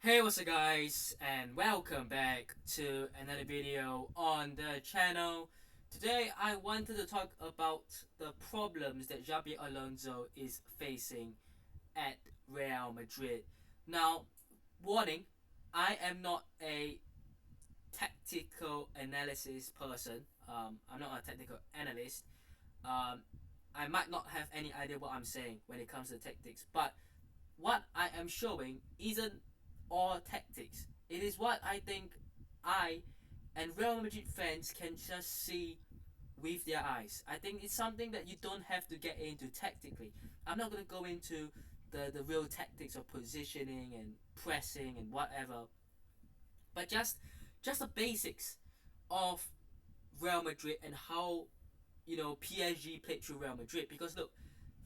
Hey, what's up guys, and welcome back to another video on the channel. Today I wanted to talk about the problems that Xabi Alonso is facing at Real Madrid. Now, warning, I am not a tactical analysis person. I'm not a technical analyst. Um, I might not have any idea what I'm saying when it comes to tactics, but what I am showing isn't all tactics. It is what I think I and Real Madrid fans can just see with their eyes. I think it's something that you don't have to get into tactically. I'm not going to go into the real tactics of positioning and pressing and whatever, but just the basics of Real Madrid and how PSG played through Real Madrid. Because look,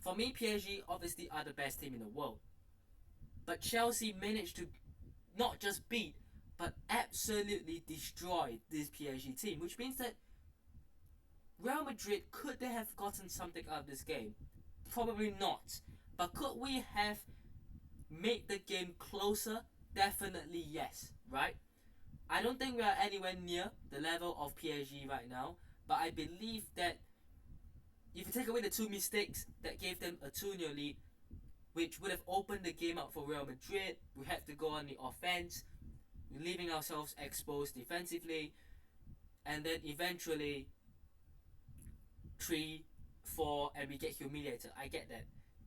for me, PSG obviously are the best team in the world, but Chelsea managed to not just beat, but absolutely destroy this PSG team, which means that Real Madrid could they have gotten something out of this game? Probably not. But could we have made the game closer? Definitely yes, right? I don't think we are anywhere near the level of PSG right now, but I believe that if you take away the two mistakes that gave them a 2-0 lead, which would have opened the game up for Real Madrid, we had to go on the offense, leaving ourselves exposed defensively, and then eventually 3-4 and we get humiliated. I get that.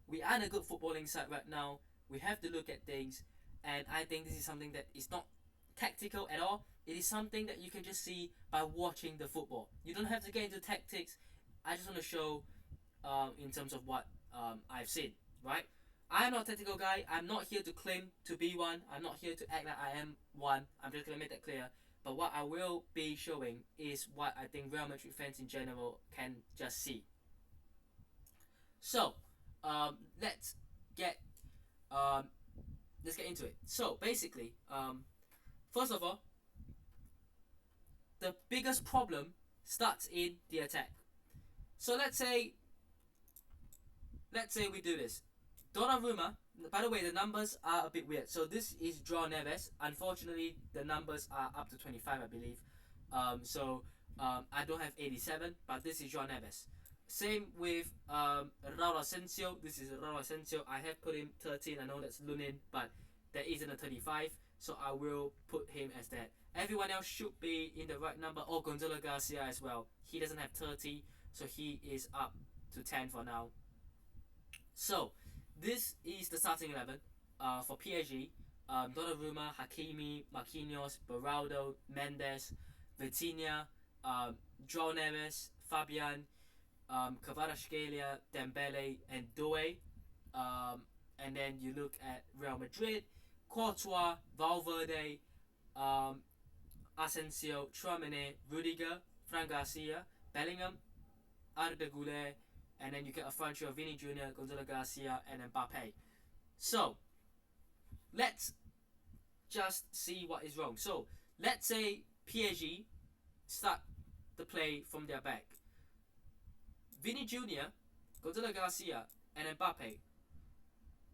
We are in a good footballing side right now. We have to look at things, and I think this is something that is not tactical at all. It is something that you can just see by watching the football. You don't have to get into tactics. I just want to show in terms of what I've seen, right? I'm not a tactical guy. I'm not here to claim to be one. I'm not here to act like I am one. I'm just going to make that clear. But what I will be showing is what I think Real Madrid fans in general can just see. So, let's get um, let's get into it. So basically, first of all, the biggest problem starts in the attack. So let's say we do this. Donnarumma. By the way, the numbers are a bit weird. So this is João Neves. Unfortunately, the numbers are up to 25, I believe. I don't have 87, but this is João Neves. Same with Raul Asensio. This is Raul Asensio. I have put him 13. I know that's Lunin, but there isn't a 35, so I will put him as that. Everyone else should be in the right number. Oh, Gonzalo Garcia as well. He doesn't have 30, so he is up to 10 for now. So this is the starting 11 for PSG. Donnarumma, Hakimi, Marquinhos, Beraldo, Mendes, Vitinha, João Neves, Fabian, Kvaratskhelia, Dembele, and Doué. And then you look at Real Madrid, Courtois, Valverde, Asensio, Tchouaméni, Rudiger, Fran Garcia, Bellingham, Arda Güler, and then you get a front three of Vini Jr., Gonzalo Garcia, and Mbappe. So, let's just see what is wrong. So, let's say PSG start the play from their back. Vini Jr., Gonzalo Garcia, and Mbappe.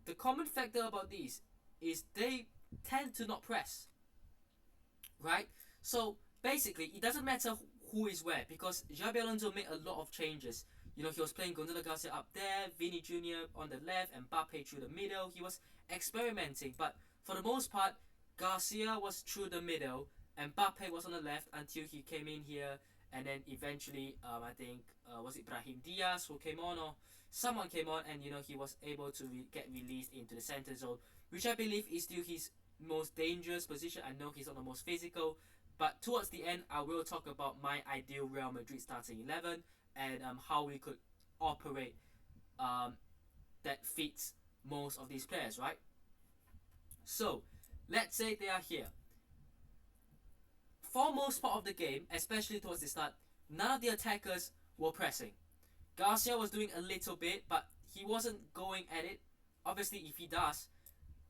The common factor about these is they tend to not press, right? So, basically, it doesn't matter who is where because Xabi Alonso made a lot of changes. He was playing Gonzalo Garcia up there, Vini Jr. on the left, and Mbappe through the middle. He was experimenting, but for the most part, Garcia was through the middle, and Mbappe was on the left until he came in here, and then eventually, I think, was it Brahim Diaz who came on, or someone came on, and he was able to get released into the center zone, which I believe is still his most dangerous position. I know he's not the most physical, but towards the end, I will talk about my ideal Real Madrid starting 11 and how we could operate that fits most of these players, right? So, let's say they are here. For most part of the game, especially towards the start, none of the attackers were pressing. Garcia was doing a little bit, but he wasn't going at it. Obviously, if he does,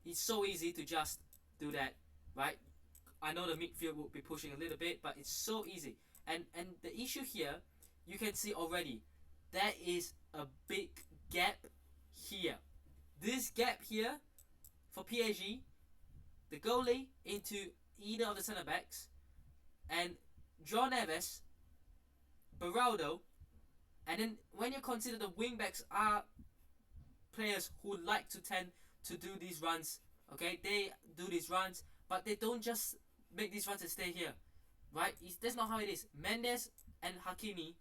it's so easy to just do that, right? I know the midfield will be pushing a little bit, but it's so easy. And the issue here, you can see already, there is a big gap here. This gap here for PSG the goalie into either of the centre backs, and João Neves, Beraldo, and then when you consider the wing backs are players who like to tend to do these runs. Okay, they do these runs, but they don't just make these runs and stay here, right? That's not how it is. Mendes and Hakimi,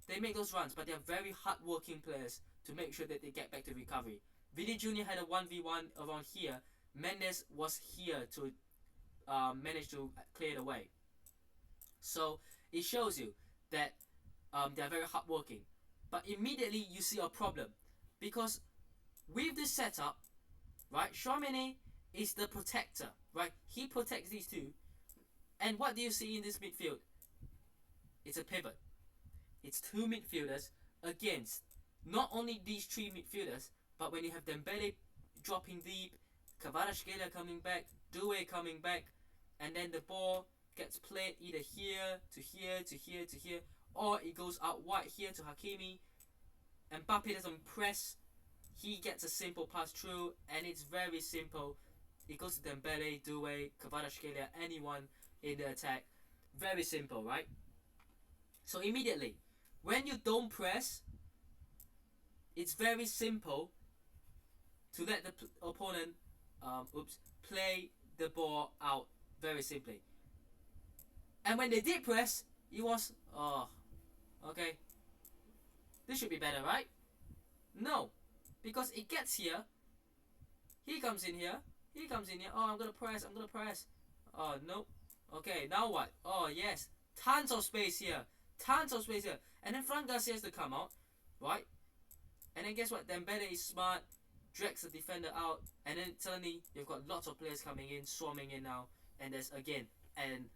they make those runs, but they are very hard-working players to make sure that they get back to recovery. Vini Jr. had a 1v1 around here. Mendes was here to manage to clear it away. So it shows you that they are very hardworking. But immediately you see a problem, because with this setup, right, Tchouaméni is the protector, right? He protects these two. And what do you see in this midfield? It's a pivot. It's two midfielders against not only these three midfielders, but when you have Dembele dropping deep, Kvaratskhelia coming back, Doué coming back, and then the ball gets played either here to here to here to here, or it goes out wide here to Hakimi. Mbappe doesn't press. He gets a simple pass through, and it's very simple. It goes to Dembele, Doué, Kvaratskhelia, anyone in the attack. Very simple, right? So immediately, when you don't press, it's very simple to let the opponent play the ball out very simply. And when they did press, it was, okay, this should be better, right? No, because it gets here, he comes in here, oh, I'm gonna press. Oh, no. Okay, now what? Oh, yes, tons of space here. And then Fran Garcia has to come out, right? And then guess what? Dembele is smart, drags the defender out, and then suddenly you've got lots of players coming in, swarming in now, and there's again an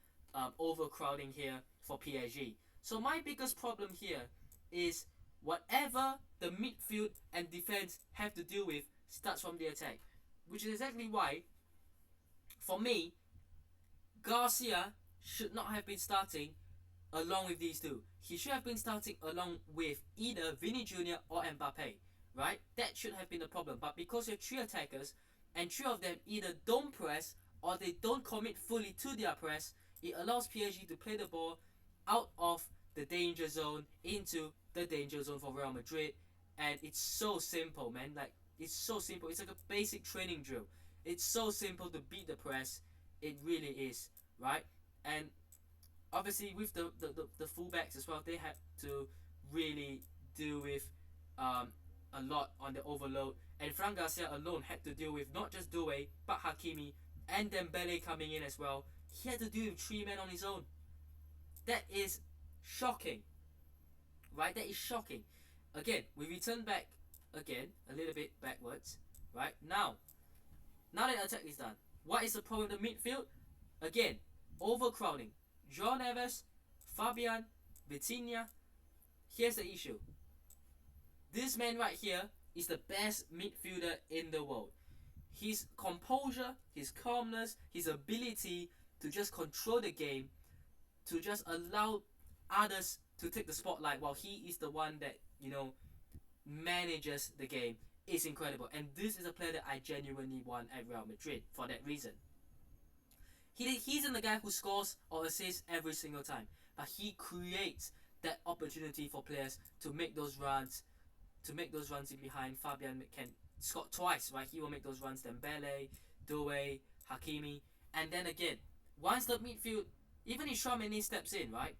overcrowding here for PSG. So my biggest problem here is whatever the midfield and defense have to deal with starts from the attack, which is exactly why, for me, Garcia should not have been starting along with these two. He should have been starting along with either Vini Jr. or Mbappe, right? That should have been the problem. But because you're three attackers, and three of them either don't press or they don't commit fully to their press, it allows PSG to play the ball out of the danger zone into the danger zone for Real Madrid. And it's so simple, man. Like, it's so simple. It's like a basic training drill. It's so simple to beat the press. It really is, right? And obviously with the fullbacks as well, they had to really deal with a lot on the overload. And Fran Garcia alone had to deal with not just Doué, but Hakimi and Dembele coming in as well. He had to deal with three men on his own. That is shocking, right? That is shocking. Again, we return back again, a little bit backwards, right? Now that attack is done, what is the problem in the midfield? Again, overcrowding. João Neves, Fabian, Vitinha. Here's the issue. This man right here is the best midfielder in the world. His composure, his calmness, his ability to just control the game, to just allow others to take the spotlight while he is the one that, manages the game, is incredible. And this is a player that I genuinely want at Real Madrid for that reason. He isn't the guy who scores or assists every single time, but he creates that opportunity for players to make those runs, in behind. Fabian can score twice, right? He will make those runs. Dembele, Doué, Hakimi, and then again, once the midfield, even if Tchouaméni steps in, right,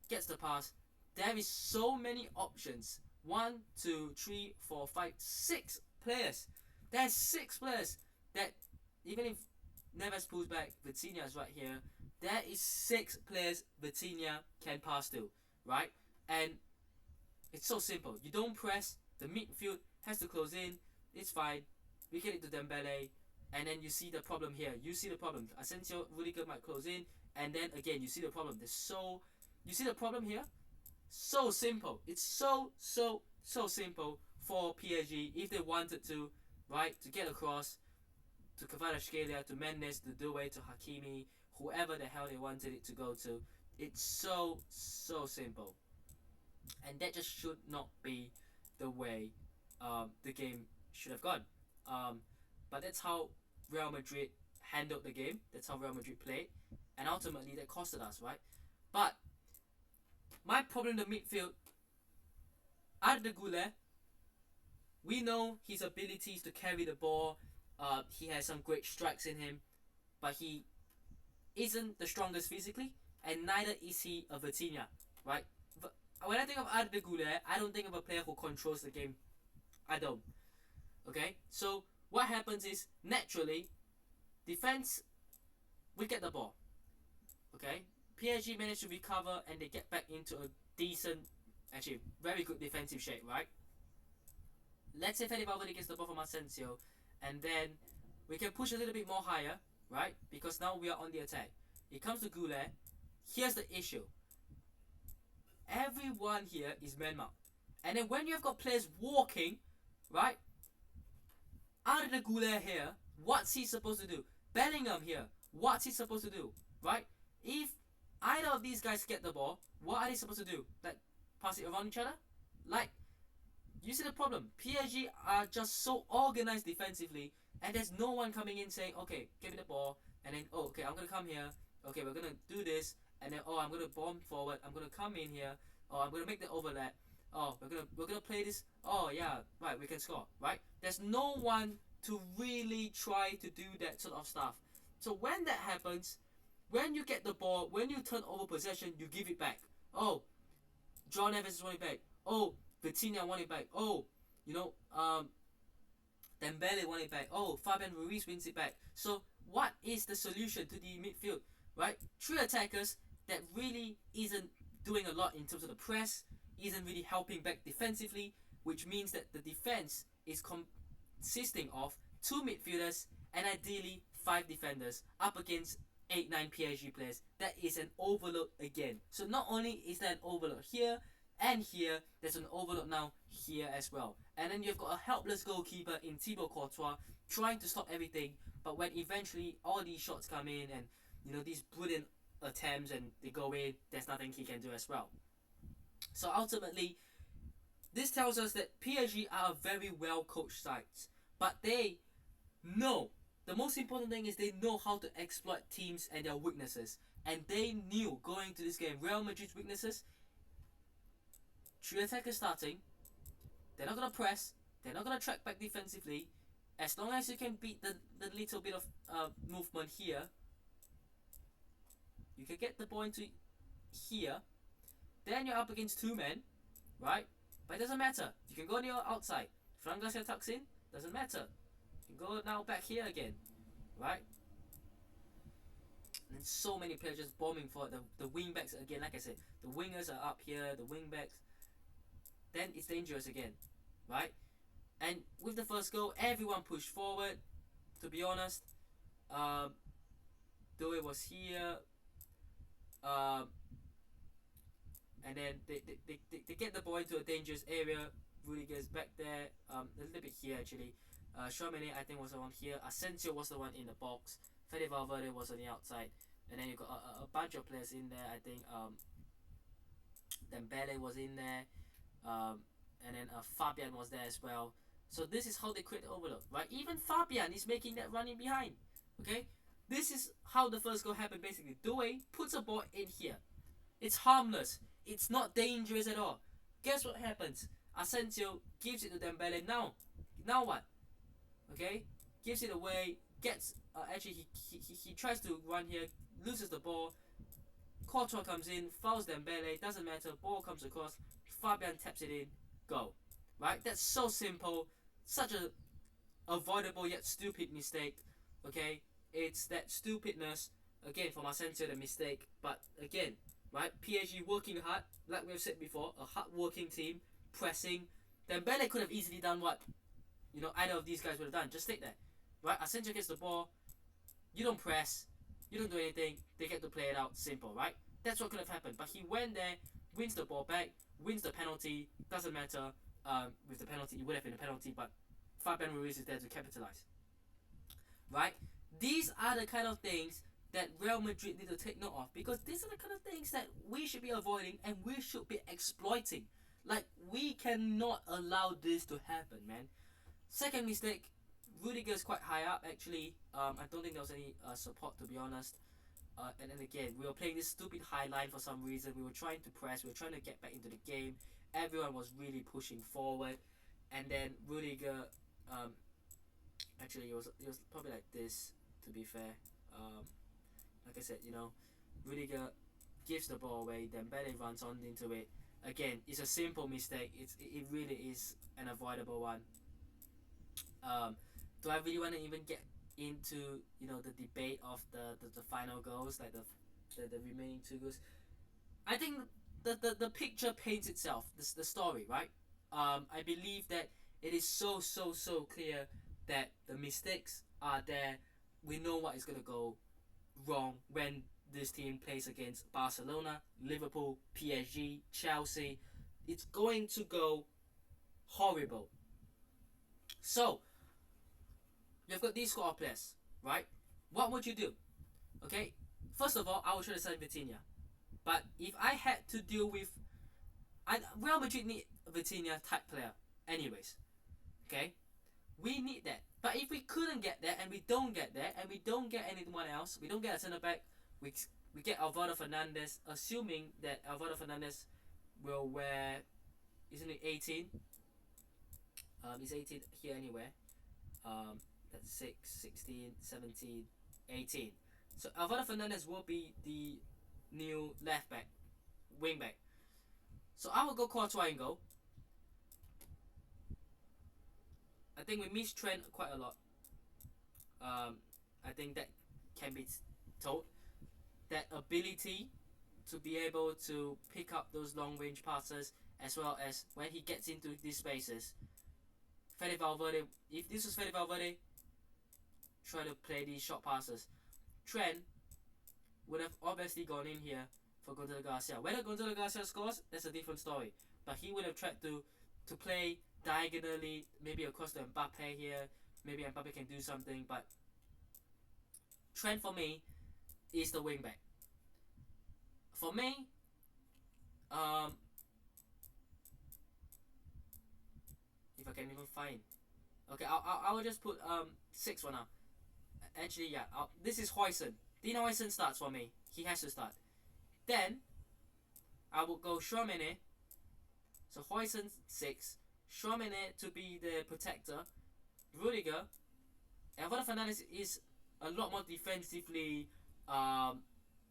gets the pass, there is so many options. 1, 2, 3, 4, 5, 6 players. There's 6 players that, even if Neves pulls back, Vitinha is right here, there is 6 players Vitinha can pass to, right? And it's so simple. You don't press, the midfield has to close in, it's fine. We get it to Dembele, and then you see the problem here. You see the problem. Asensio, Rudiger might close in, and then again you see the problem. You see the problem here? So simple. It's so simple for PSG if they wanted to, right? To get across to Kvaratskhelia, to Mendes, to Doué, to Hakimi, whoever the hell they wanted it to go to. It's so simple. And that just should not be the way the game should have gone. But that's how Real Madrid handled the game. That's how Real Madrid played, and ultimately that costed us, right? But my problem in the midfield, Arda Güler, we know his abilities to carry the ball. He has some great strikes in him, but he isn't the strongest physically, and neither is he a Vitinha, right? But when I think of Arda Güler, I don't think of a player who controls the game. I don't. Okay, so what happens is naturally, defense, we get the ball. Okay, PSG managed to recover and they get back into a decent, actually very good defensive shape, right? Let's say Fede Valverde gets the ball from Asensio, and then we can push a little bit more higher, right? Because now we are on the attack. It comes to Güler. Here's the issue. Everyone here is man marked. And then when you've got players walking, right? Arda Güler here, what's he supposed to do? Bellingham here, what's he supposed to do? Right? If either of these guys get the ball, what are they supposed to do? Like, pass it around each other? Like, you see the problem. PSG are just so organized defensively, and there's no one coming in saying, okay, give me the ball, and then, oh, okay, I'm going to come here, okay, we're going to do this, and then, oh, I'm going to bomb forward, I'm going to come in here, oh, I'm going to make the overlap, oh, we're gonna play this, oh, yeah, right, we can score, right? There's no one to really try to do that sort of stuff. So when that happens, when you get the ball, when you turn over possession, you give it back. Oh, John Evans won it back. Oh, Vitinha won it back. Oh, Dembele won it back. Oh, Fabian Ruiz wins it back. So what is the solution to the midfield, right? Three attackers that really isn't doing a lot in terms of the press, isn't really helping back defensively, which means that the defense is consisting of two midfielders and ideally 5 defenders up against 8-9 PSG players. That is an overload again. So not only is there an overload here and here, there's an overload now here as well. And then you've got a helpless goalkeeper in Thibaut Courtois trying to stop everything, but when eventually all these shots come in and these brilliant attempts and they go in, there's nothing he can do as well. So ultimately, this tells us that PSG are a very well coached side, but they know, the most important thing is they know how to exploit teams and their weaknesses. And they knew going to this game, Real Madrid's weaknesses, 3 attackers starting, they're not going to press, they're not going to track back defensively. As long as you can beat the little bit of movement here, you can get the ball into here, then you're up against 2 men, right? But it doesn't matter. You can go on your outside. Fran Garcia tucks in, doesn't matter. You can go now back here again, right? And so many players just bombing for the wing backs again. Like I said, the wingers are up here, the wing backs. Then it's dangerous again, right? And with the first goal, everyone pushed forward. To be honest, Doe was here. And then they get the ball into a dangerous area. Rudiger's back there, a little bit here actually. Chouameni I think was the one here. Asensio was the one in the box. Fede Valverde was on the outside. And then you got a bunch of players in there. I think Dembele was in there. And then Fabian was there as well. So this is how they create the overload, right? Even Fabian is making that run in behind. Okay? This is how the first goal happened basically. Doué puts a ball in here. It's harmless. It's not dangerous at all. Guess what happens? Asensio gives it to Dembele. Now what? Okay? Gives it away. Gets actually he tries to run here. Loses the ball. Courtois comes in. Fouls Dembele. Doesn't matter. Ball comes across. Fabian taps it in. Go. Right? That's so simple. Such a avoidable yet stupid mistake. Okay? It's that stupidness. Again, from Asensio, the mistake. But again, right? PSG working hard, like we've said before, a hard-working team, pressing. Dembele could have easily done what, either of these guys would have done. Just take that, right? Asensio gets the ball, you don't press, you don't do anything, they get to play it out, simple, right? That's what could have happened. But he went there, wins the ball back, wins the penalty, doesn't matter. With the penalty, it would have been a penalty, but Fabian Ruiz is there to capitalize, right? These are the kind of things that Real Madrid need to take note of, because these are the kind of things that we should be avoiding and we should be exploiting. Like, we cannot allow this to happen, man. Second mistake, Rudiger's quite high up actually. I don't think there was any support, to be honest. And then again, we were playing this stupid high line for some reason. We were trying to press. We were trying to get back into the game. Everyone was really pushing forward, and then Rudiger. Actually, it was probably like this. To be fair, like I said, Rudiger gives the ball away. Then Dembele runs on into it. Again, it's a simple mistake. It really is an avoidable one. Do I really want to even get into the debate of the final goals, like the remaining two goals? I think the picture paints itself, the story, right? I believe that it is so clear that the mistakes are there. We know what is gonna go wrong when this team plays against Barcelona, Liverpool, PSG, Chelsea. It's going to go horrible. So you've got these squad players, right? What would you do? Okay, first of all, I would try to sign Vitinha. But if I had to deal with, Real Madrid need a Vitinha type player, anyways. Okay, we need that. But if we couldn't get that, and we don't get that, and we don't get anyone else, we don't get a centre back, we get Alvaro Fernandez, assuming that Alvaro Fernandez will wear, isn't it 18? He's 18 here anywhere. That's 6, 16, 17, 18. So Alvaro Fernandez will be the new left back, wing back. So I will go Courtois in goal. I think we miss Trent quite a lot. I think that can be told. That ability to be able to pick up those long range passes, as well as when he gets into these spaces. Fede Valverde, if this was Fede Valverde, try to play these short passes. Trent would have obviously gone in here for Gonzalo Garcia. Whether Gonzalo Garcia scores, that's a different story. But he would have tried to play diagonally, maybe across to Mbappe here. Maybe Mbappe can do something, but Trent for me is the wing back. For me, if I can even find, okay, I will just put 6 for now. Actually, yeah, this is Huijsen. Dino Huijsen starts for me. He has to start. Then I will go Tchouaméni. So Huijsen 6, Tchouaméni to be the protector, Rudiger. Alvaro Fernandez is a lot more defensively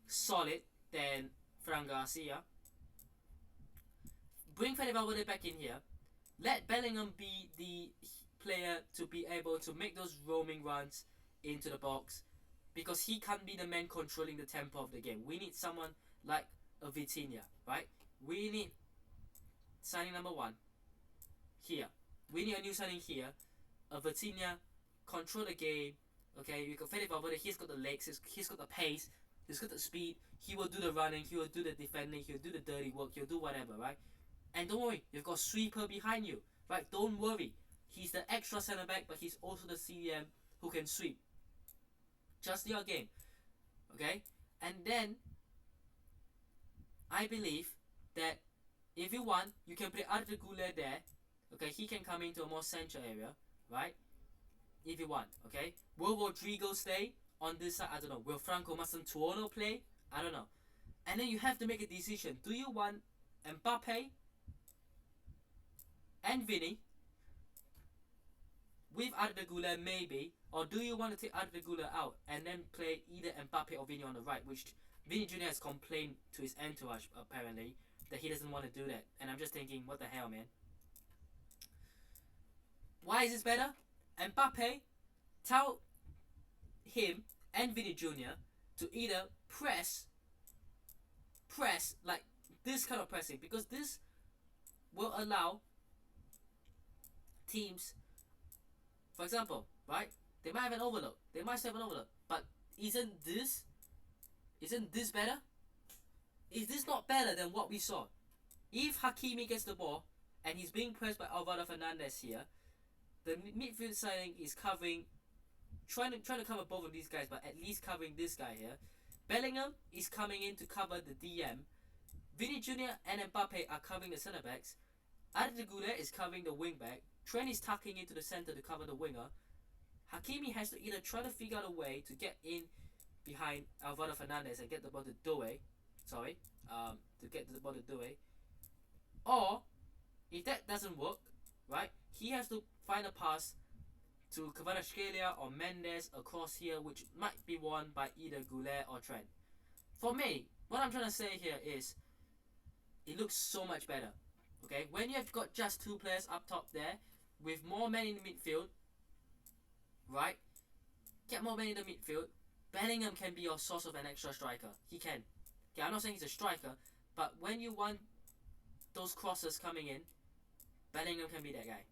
solid than Fran Garcia. Bring Fede Valverde back in here. Let Bellingham be the player to be able to make those roaming runs into the box, because he can't be the man controlling the tempo of the game. We need someone like a Vitinha, right? We need signing number 1 here. We need a new signing here. A Vitinha, control the game. Okay, we got Fede Valverde. He's got the legs. He's got the pace. He's got the speed. He will do the running. He will do the defending. He'll do the dirty work. He'll do whatever, right? And don't worry, you've got Sweeper behind you, right? Don't worry. He's the extra centre back, but he's also the CDM who can sweep. Just your game, okay? And then I believe that if you want, you can play Arda Güler there. Okay, he can come into a more central area, right? If you want, okay? Will Rodrigo stay on this side? I don't know. Will Franco Mastantuono play? I don't know. And then you have to make a decision. Do you want Mbappe and Vini with Arda Güler maybe, or do you want to take Arda Güler out and then play either Mbappe or Vini on the right, which Vini Jr. has complained to his entourage apparently that he doesn't want to do that. And I'm just thinking, what the hell, man? Why is this better? Mbappe, tell him and Vini Jr. to either press like this kind of pressing, because this will allow teams, for example, right? They might have an overload. They might have an overload. But isn't this better? Is this not better than what we saw? If Hakimi gets the ball and he's being pressed by Alvaro Fernandez here, the midfield signing is covering, trying to cover both of these guys, but at least covering this guy here. Bellingham is coming in to cover the DM. Vini Jr. and Mbappe are covering the centre backs. Arda Güler is covering the wing back. Trent is tucking into the centre to cover the winger. Hakimi has to either try to figure out a way to get in behind Alvaro Fernandez and get the ball to Doué, to get the ball to Doué, or if that doesn't work, right, he has to find a pass to Kvaratskhelia or Mendes across here, which might be won by either Goulet or Trent. For me, what I'm trying to say here is, it looks so much better. Okay, when you have got just two players up top there, with more men in the midfield, right? Get more men in the midfield. Bellingham can be your source of an extra striker. He can. Okay, I'm not saying he's a striker, but when you want those crosses coming in, Bellingham can be that guy,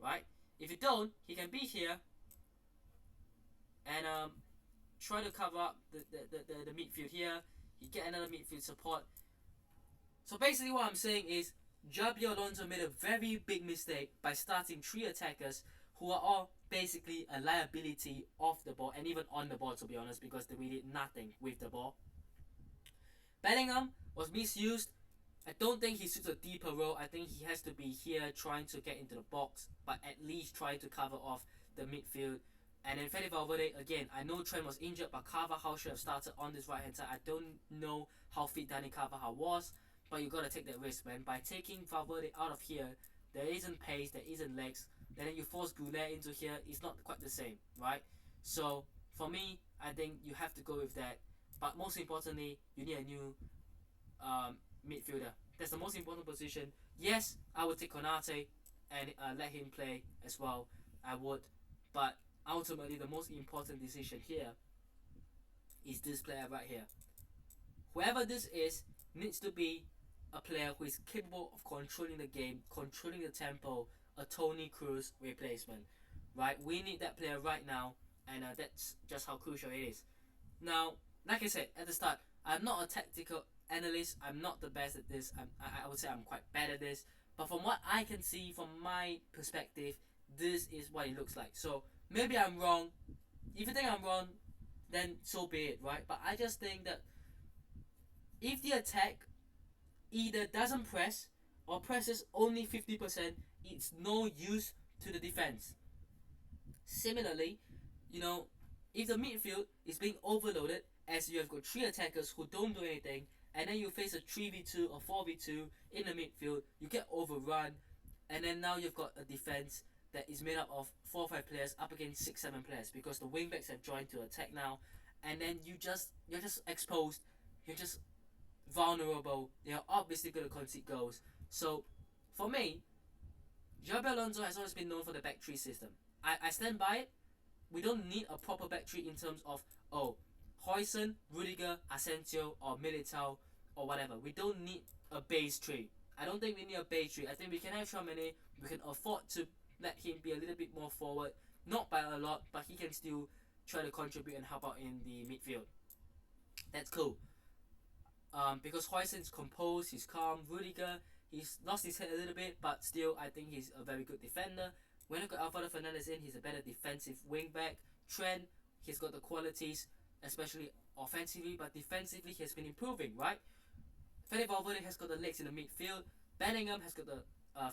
right? If you don't, he can be here and try to cover up the midfield here. You get another midfield support. So basically what I'm saying is, Xabi Alonso made a very big mistake by starting three attackers who are all basically a liability off the ball and even on the ball, to be honest, because they did nothing with the ball. Bellingham was misused. I don't think he suits a deeper role. I think he has to be here trying to get into the box, but at least trying to cover off the midfield. And then Fede Valverde, again, I know Trent was injured, but Carvajal should have started on this right hand side. I don't know how fit Dani Carvajal was, but you got to take that risk, man. By taking Valverde out of here, there isn't pace, there isn't legs. Then you force Goulet into here, it's not quite the same, right? So for me, I think you have to go with that. But most importantly, you need a new midfielder. That's the most important position. Yes, I would take Konate and let him play as well. I would. But ultimately, the most important decision here is this player right here. Whoever this is needs to be a player who is capable of controlling the game, controlling the tempo, a Toni Kroos replacement, right? We need that player right now, and that's just how crucial it is. Now, like I said at the start, I'm not a tactical analyst. I'm not the best at this. I would say I'm quite bad at this. But from what I can see, from my perspective, this is what it looks like. So maybe I'm wrong. If you think I'm wrong, then so be it, right? But I just think that if the attack either doesn't press or presses only 50%, it's no use to the defense. Similarly, if the midfield is being overloaded, as you have got three attackers who don't do anything, and then you face a 3v2 or 4v2 in the midfield, you get overrun, and then now you've got a defense that is made up of 4 or 5 players up against 6, 7 players, because the wingbacks have joined to attack now, and then you're just exposed, you're just vulnerable, you're obviously going to concede goals. So for me, Xabi Alonso has always been known for the back three system. I stand by it. We don't need a proper back three in terms of Huijsen, Rudiger, Asensio, or Militao, or whatever. We don't need a base three. I don't think we need a base three. I think we can have Tchouaméni. We can afford to let him be a little bit more forward, not by a lot, but he can still try to contribute and help out in the midfield. That's cool. Because Huijsen's composed, he's calm. Rudiger, he's lost his head a little bit, but still, I think he's a very good defender. When I got Alvaro Fernandez in, he's a better defensive wingback. Trent, he's got the qualities, especially offensively, but defensively, he has been improving, right? Fede Valverde has got the legs in the midfield. Bellingham has got the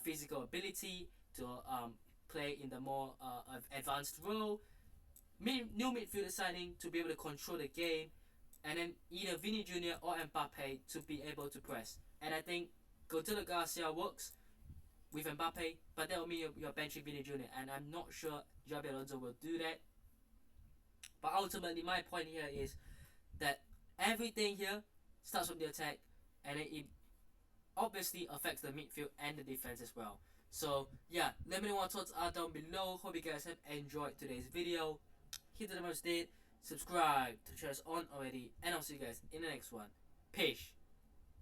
physical ability to play in the more advanced role. New midfielder signing to be able to control the game, and then either Vini Jr. or Mbappe to be able to press. And I think Gonzalo Garcia works with Mbappe, but that will mean you're benching Vini Jr. And I'm not sure Xabi Alonso will do that. But ultimately, my point here is that everything here starts from the attack, and it obviously affects the midfield and the defense as well. So yeah, let me know what thoughts are down below. Hope you guys have enjoyed today's video. Hit the thumbs did, subscribe to the channel on already, and I'll see you guys in the next one. Peace.